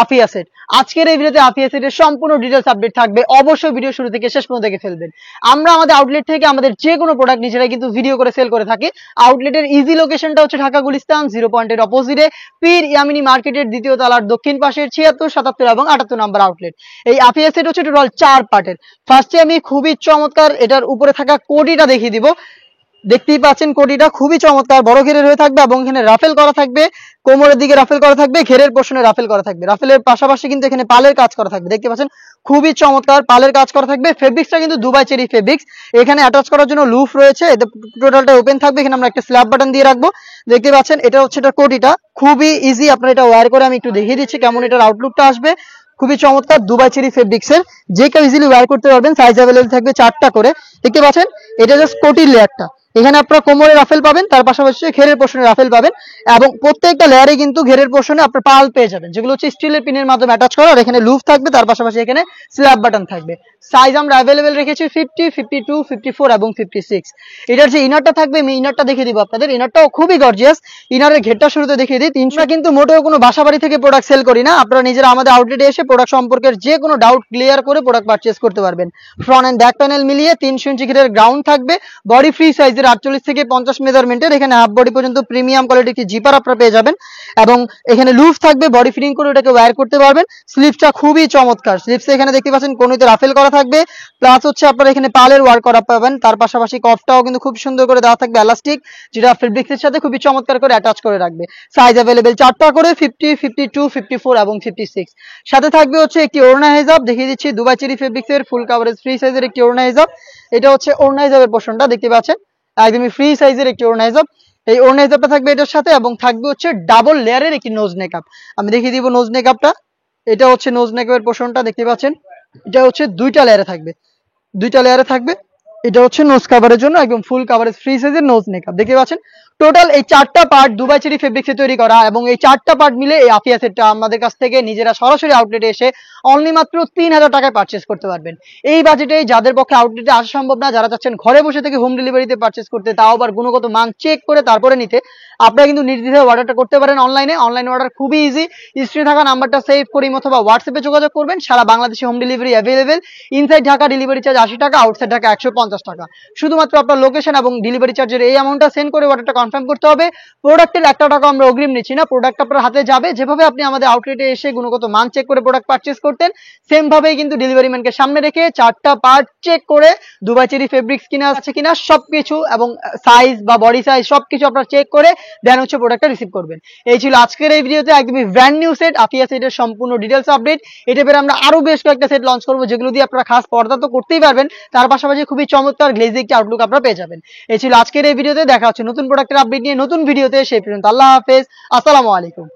Afia set. আজকের এই ভিডিওতে আফিয়া সেটের সম্পূর্ণ ডিটেইলস আপডেট থাকবে, অবশ্যই ভিডিও শুরু থেকে শেষ পর্যন্ত দেখে ফেলবেন। আমরা আমাদের আউটলেট থেকে আমাদের যে কোনো প্রোডাক্ট নিজেরাই কিন্তু ভিডিও করে সেল করে থাকি। আউটলেটের ইজি লোকেশনটা হচ্ছে ঢাকা গুলিস্তান 0 পয়েন্টের অপোজিটে পীর ইয়ামিনী মার্কেটের দ্বিতীয় তলার দক্ষিণ পাশের 76, 77 এবং 78 নম্বর আউটলেট। এই আফিয়া সেট হচ্ছে টোটাল 4 পার্টের। ফার্স্টে আমি খুবই চমৎকার এটার উপরে থাকা কোডিটা দেখিয়ে দিব। দেখতেই পাচ্ছেন কোটিটা খুবই চমৎকার, বড় ঘেরের হয়ে থাকবে এবং এখানে রাফেল করা থাকবে, কোমরের দিকে রাফেল করা থাকবে, ঘেরের পোর্শনে রাফেল করা থাকবে। রাফেলের পাশাপাশি কিন্তু এখানে পালের কাজ করা থাকবে, দেখতে পাচ্ছেন খুবই চমৎকার পালের কাজ করা থাকবে। ফেব্রিক্সটা কিন্তু দুবাই চেরি ফেব্রিক্স। এখানে অ্যাটাচ করার জন্য লুফ রয়েছে, এতে টোটালটা ওপেন থাকবে। এখানে আমরা একটা স্ল্যাব বাটন দিয়ে রাখবো, দেখতে পাচ্ছেন এটা হচ্ছে এটা কোটিটা, খুবই ইজি। আপনারা এটা ওয়্যার করে আমি একটু দেখিয়ে দিচ্ছি কেমন এটার আউটলুকটা আসবে। খুবই চমৎকার দুবাই চেরি ফেব্রিক্স এর, যে কেউ ইজিলি ওয়্যার করতে পারবেন। সাইজ অ্যাভেলেবল থাকবে 4টা করে, দেখতে পাচ্ছেন এটা জাস্ট কোটির লেয়ারটা। এখানে আপনারা কোমরে রাফেল পাবেন, তার পাশাপাশি ঘেরের পোর্শনে রাফেল পাবেন এবং প্রত্যেকটা লেয়ারে কিন্তু ঘেরের পোর্শনে আপনার পাল পেয়ে যাবেন, যেগুলো হচ্ছে স্টিলের পিনের মাধ্যমে অ্যাটাচ করা। আর এখানে লুফ থাকবে, তার পাশাপাশি এখানে স্ল্যাব বাটন থাকবে। সাইজ আমরা অ্যাভেলেবেল রেখেছি 50, 52, 54 এবং 56। এটার যে ইনারটা থাকবে আমি ইনারটা দেখিয়ে দিব আপনাদের। ইনারটাও খুবই গর্জিয়াস। ইনারের ঘেরটা শুরুতে দেখিয়ে দিই। 300 কিন্তু মোটেও কোনো বাসাবাড়ি থেকে প্রোডাক্ট সেল করি না। আপনারা নিজেরা আমাদের আউটলেটে এসে প্রোডাক্ট সম্পর্কে যে কোনো ডাউট ক্লিয়ার করে প্রোডাক্ট পারচেজ করতে পারবেন। ফ্রন্ট এন্ড ব্যাক প্যানেল মিলিয়ে 300 ইঞ্চি ঘেরের গ্রাউন্ড থাকবে, বডি ফ্রি সাইজের 48 থেকে 50 মেজারমেন্টের। এখানে হাফ বডি পর্যন্ত প্রিমিয়াম কোয়ালিটির জিপার আপনারা পেয়ে যাবেন এবং এখানে লুফ থাকবে, বডি ফিটিং করে ওটাকে ওয়্যার করতে পারবেন। স্লিপসটা খুবই চমৎকার। স্লিপসে এখানে দেখতে পাচ্ছেন কোনোতে রাফেল করা থাকবে, প্লাস হচ্ছে আপনারা এখানে পালের ওয়ার্ক করা পাবেন। তার পাশাপাশি কফটাও কিন্তু খুব সুন্দর করে দেওয়া থাকবে এলাস্টিক, যেটা ফেব্রিক্সের সাথে খুবই চমৎকার করে অ্যাটাচ করে রাখবে। সাইজ অ্যাভেলেবেল 4টা করে 50, 52, 54 এবং 56। সাথে থাকবে হচ্ছে একটি ওড়না হিজাব, দেখিয়ে দিচ্ছি দুবাই চেরি ফেব্রিক্সের ফুল কাভারেজ ফ্রি সাইজের একটি ওড়না হিজাব। এটা হচ্ছে ওড়না হিজাবের পোর্শনটা, দেখতে পাচ্ছেন একদমই ফ্রি সাইজের একটি ওড়না হিজাব। এই ওড়না হিজাবটা থাকবে এটার সাথে এবং থাকবে হচ্ছে ডাবল লেয়ারের একটি নোজ নেকআপ। আমি দেখিয়ে দিব নোজ নেকআপটা। এটা হচ্ছে নোজ নেকআপের পোর্শনটা, দেখতে পাচ্ছেন এটা হচ্ছে দুইটা লেয়ারে থাকবে, দুইটা লেয়ারে থাকবে। এটা হচ্ছে নোজ কাভারের জন্য একদম ফুল কাভারেজ ফ্রি সাইজের নোজ নেকআপ, দেখতে পাচ্ছেন। টোটাল এই 4টা পার্ট দুবাই চেরি ফেব্রিক্সে তৈরি করা এবং এই 4টা পার্ট মিলে এই আফিয়া সেটটা আমাদের কাছ থেকে নিজেরা সরাসরি আউটলেটে এসে অনলি মাত্র 3000 টাকায় পারচেজ করতে পারবেন। এই বাজেটে যাদের পক্ষে আউটলেটে আসা সম্ভব না, যারা চাচ্ছেন ঘরে বসে থেকে হোম ডেলিভারিতে পারচেজ করতে, তাও আবার গুণগত মান চেক করে তারপরে নিতে, আপনারা কিন্তু নির্দ্বিধায় অর্ডারটা করতে পারেন অনলাইনে। অনলাইন অর্ডার খুবই ইজি। স্ক্রিনে থাকা নাম্বারটা সেভ করে অথবা হোয়াটসঅ্যাপে যোগাযোগ করবেন। সারা বাংলাদেশে home delivery available. Inside Dhaka delivery charge 80 টাকা, আউটসাইড ঢাকা 150 টাকা। শুধুমাত্র আপনার লোকেশন এবং ডেলিভারি চার্জের এই অ্যামাউন্টটা সেন্ড করে অর্ডারটা কনফার্ম করতে হবে। প্রোডাক্টের 1 টাকা আমরা অগ্রিম নিচ্ছি না, প্রোডাক্ট আপনার হাতে যাবে। যেভাবে আপনি আমাদের আউটলেটে এসে গুণগত মান চেক করে প্রোডাক্ট পারচেজ করতেন, সেম ভাবেই কিন্তু ডেলিভারি ম্যানকে সামনে রেখে 4টা পার্ট চেক করে দুবাই চেরি ফেব্রিক্স কিনা আছে কিনা সবকিছু এবং সাইজ বা বডি সাইজ সবকিছু আপনারা চেক করে দেন হচ্ছে প্রোডাক্টটা রিসিভ করবেন। এই ছিল আজকের এই ভিডিওতে একদমই ব্র্যান্ড নিউ সেট আফিয়া সেটের সম্পূর্ণ ডিটেইলস আপডেট। এটা পেরে আমরা আরো বেশ কয়েকটা সেট লঞ্চ করবো, যেগুলো দিয়ে আপনারা খাস পর্দা তো করতেই পারবেন, তার পাশাপাশি খুবই চমৎকার গ্লেজি একটা আউটলুক আপনারা পেয়ে যাবেন। এই ছিল আজকের এই ভিডিওতে। দেখা হচ্ছে নতুন প্রোডাক্টের আপডেট নিয়ে নতুন ভিডিওতে। সেই পর্যন্ত আল্লাহ হাফেজ, আসসালামু আলাইকুম।